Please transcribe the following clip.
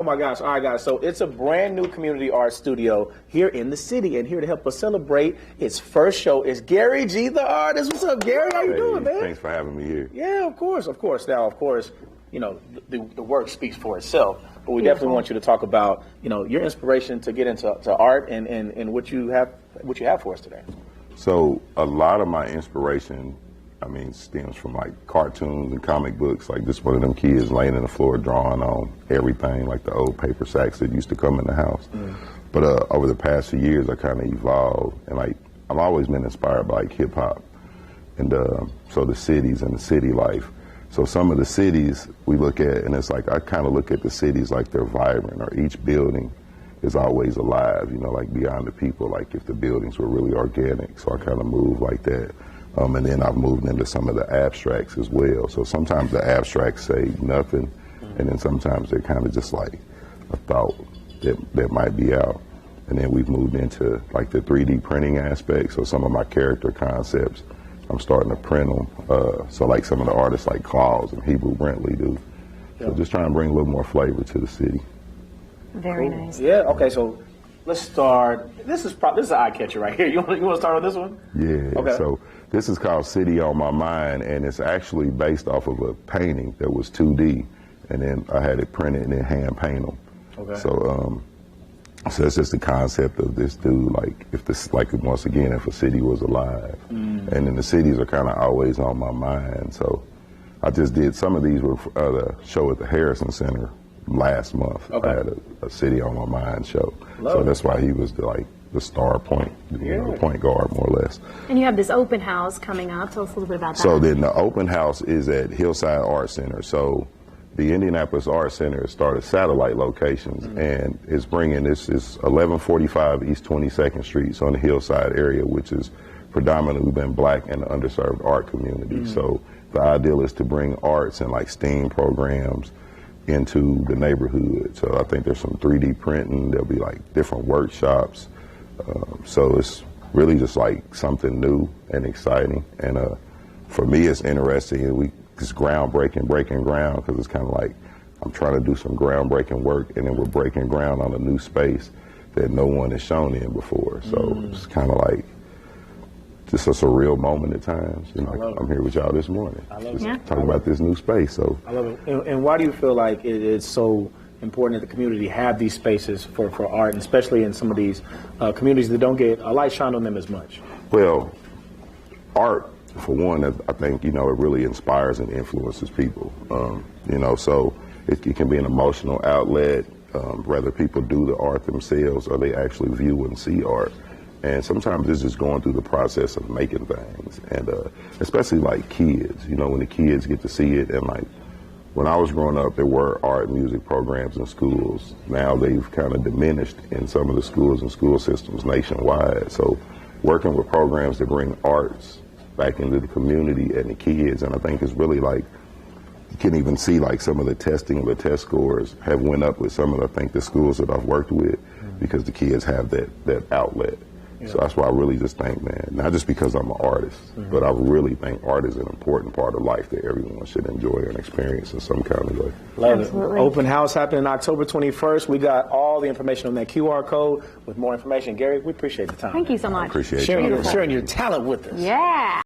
my gosh. All right, guys. So it's a brand new community art studio here in the city. And here to help us celebrate its first show is Gary G, the artist. What's up, Gary? How you doing, man? Thanks for having me here. Yeah, of course. Now, of course, you know, the work speaks for itself. But we definitely want you to talk about, you know, your inspiration to get into art and what you have for us today. So a lot of my inspiration, I mean, stems from like cartoons and comic books. Like just one of them kids laying on the floor drawing on everything, like the old paper sacks that used to come in the house. But over the past few years, I kind of evolved, and like I've always been inspired by like hip hop, and so the cities and the city life. So some of the cities we look at, and it's like I kind of look at the cities like they're vibrant, or each building is always alive. You know, like beyond the people. Like if the buildings were really organic. So I kind of move like that. And then I've moved into some of the abstracts as well. So sometimes the abstracts say nothing, and then sometimes they're kind of just like a thought that might be out. And then we've moved into like the 3D printing aspect. So some of my character concepts, I'm starting to print them. So like some of the artists like Claus and Hebrew Brentley do. So just trying to bring a little more flavor to the city. Very nice. Yeah. Okay. So let's start. This is an eye catcher right here. You want to start on this one? Yeah. Okay. So this is called City on My Mind, and it's actually based off of a painting that was 2D, and then I had it printed and then hand paint them. Okay. So it's just the concept of this dude, like if this, like once again, if a city was alive, and then the cities are kind of always on my mind. So I just did some of these with the show at the Harrison Center last month. I had a City on My Mind show. So that's why he was the star point, you know, point guard more or less. And you have this open house coming up. Tell us a little bit about that. So then the open house is at Hillside Art Center. So the Indianapolis Art Center started satellite locations, and it's bringing this is 1145 East 22nd Street, so in the Hillside area, which is predominantly been black and underserved art community. So the ideal is to bring arts and like STEAM programs into the neighborhood. So I think there's some 3D printing. There'll be like different workshops. So it's really just like something new and exciting. And for me, it's interesting. It's groundbreaking, breaking ground, because it's kind of like I'm trying to do some groundbreaking work, and then we're breaking ground on a new space that no one has shown in before. So it's kind of like just a surreal moment at times. You know, I'm here with y'all this morning. I love it. Talking about this new space. So I love it. And why do you feel like it's so important that the community have these spaces for art, and especially in some of these communities that don't get a light shine on them as much? Well, art, for one, I think, you know, it really inspires and influences people. You know, so it can be an emotional outlet, whether people do the art themselves or they actually view and see art. And sometimes it's just going through the process of making things, and especially like kids, you know, when the kids get to see it. And like when I was growing up, there were art and music programs in schools. Now they've kind of diminished in some of the schools and school systems nationwide. So working with programs that bring arts back into the community and the kids, and I think it's really like, you can even see like some of the testing, the test scores have went up with some of the schools that I've worked with, because the kids have that outlet. So that's why I really just think, man, not just because I'm an artist, but I really think art is an important part of life that everyone should enjoy and experience in some kind of way. Love it. Open house happening October 21st. We got all the information on that QR code with more information. Gary, we appreciate the time. Thank you so much. Appreciate sharing your talent with us. Yeah.